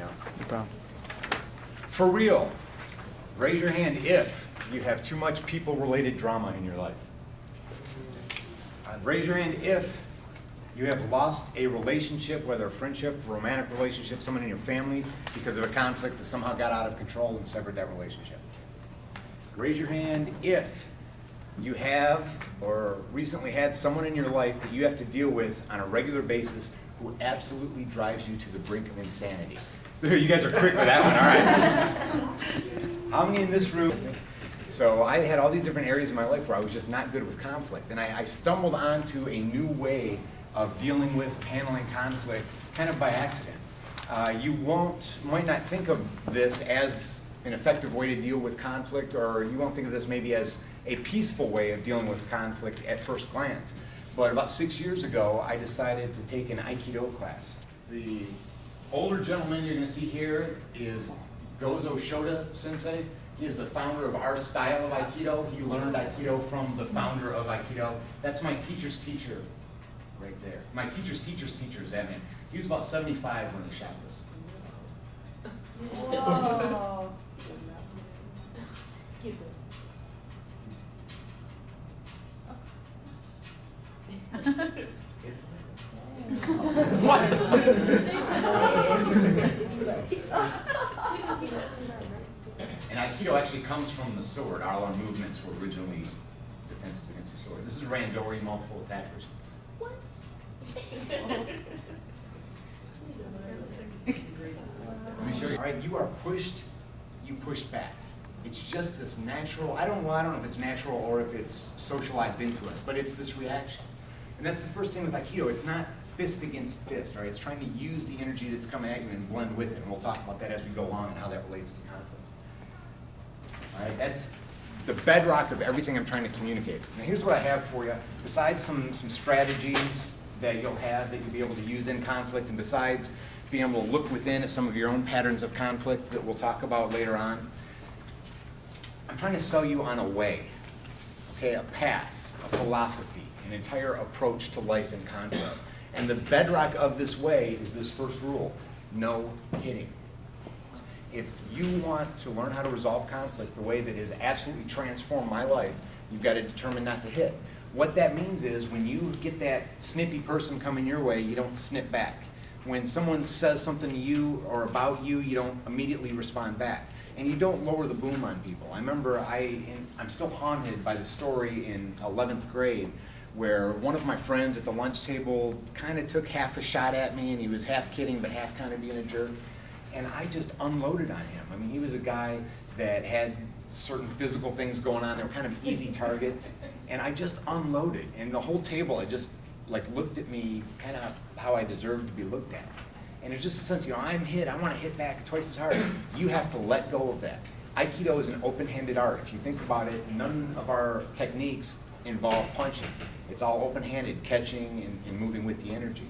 down. No problem. For real, raise your hand if you have too much people-related drama in your life. Raise your hand if you have lost a relationship, whether a friendship, a romantic relationship, someone in your family, because of a conflict that somehow got out of control and severed that relationship. Raise your hand if you have or recently had someone in your life that you have to deal with on a regular basis who absolutely drives you to the brink of insanity. You guys are quick with that one, all right. How many in this room? So I had all these different areas in my life where I was just not good with conflict, and I stumbled onto a new way of dealing with, handling conflict, kind of by accident. You might not think of this as an effective way to deal with conflict, or you won't think of this maybe as a peaceful way of dealing with conflict at first glance. But about 6 years ago, I decided to take an Aikido class. The older gentleman you're going to see here is Gozo Shota Sensei. He is the founder of our style of Aikido. He learned Aikido from the founder of Aikido. That's my teacher's teacher right there. My teacher's teacher's teacher is that man. He was about 75 when he shot this. Whoa. And Aikido actually comes from the sword. All our movements were originally defenses against the sword. This is Randori, multiple attackers. What? Let me show you. All right, you are pushed, you push back. It's just this natural, I don't know if it's natural or if it's socialized into us, but it's this reaction. And that's the first thing with Aikido. It's not fist against fist, right? It's trying to use the energy that's coming at you and blend with it. And we'll talk about that as we go along and how that relates to conflict. All right, that's the bedrock of everything I'm trying to communicate. Now here's what I have for you. Besides some strategies that you'll have that you'll be able to use in conflict, and besides being able to look within at some of your own patterns of conflict that we'll talk about later on, I'm trying to sell you on a way, okay, a path, a philosophy, an entire approach to life and conflict. And the bedrock of this way is this first rule: no hitting. If you want to learn how to resolve conflict the way that has absolutely transformed my life, you've got to determine not to hit. What that means is when you get that snippy person coming your way, you don't snip back. When someone says something to you or about you, you don't immediately respond back. And you don't lower the boom on people. I remember I'm still haunted by the story in 11th grade where one of my friends at the lunch table kind of took half a shot at me, and he was half kidding but half kind of being a jerk. And I just unloaded on him. I mean, he was a guy that had certain physical things going on. They were kind of easy targets. And I just unloaded. And the whole table, it just looked at me kind of how I deserved to be looked at. And there's just a sense, I'm hit, I want to hit back twice as hard. You have to let go of that. Aikido is an open-handed art. If you think about it, none of our techniques involve punching. It's all open-handed, catching and moving with the energy.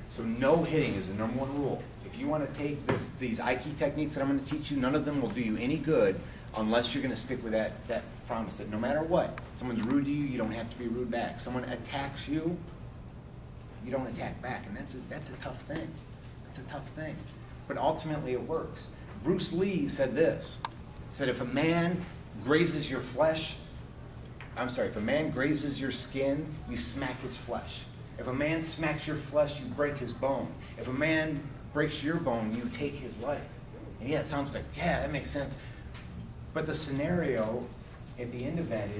So no hitting is the number one rule. If you want to take these Aiki techniques that I'm going to teach you, none of them will do you any good unless you're going to stick with that promise that no matter what, someone's rude to you, you don't have to be rude back. Someone attacks you, you don't attack back. And that's a tough thing. It's a tough thing. But ultimately it works. Bruce Lee said this. He said, if a man grazes your skin, you smack his flesh. If a man smacks your flesh, you break his bone. If a man breaks your bone, you take his life. And yeah, it sounds like, yeah, that makes sense. But the scenario at the end of that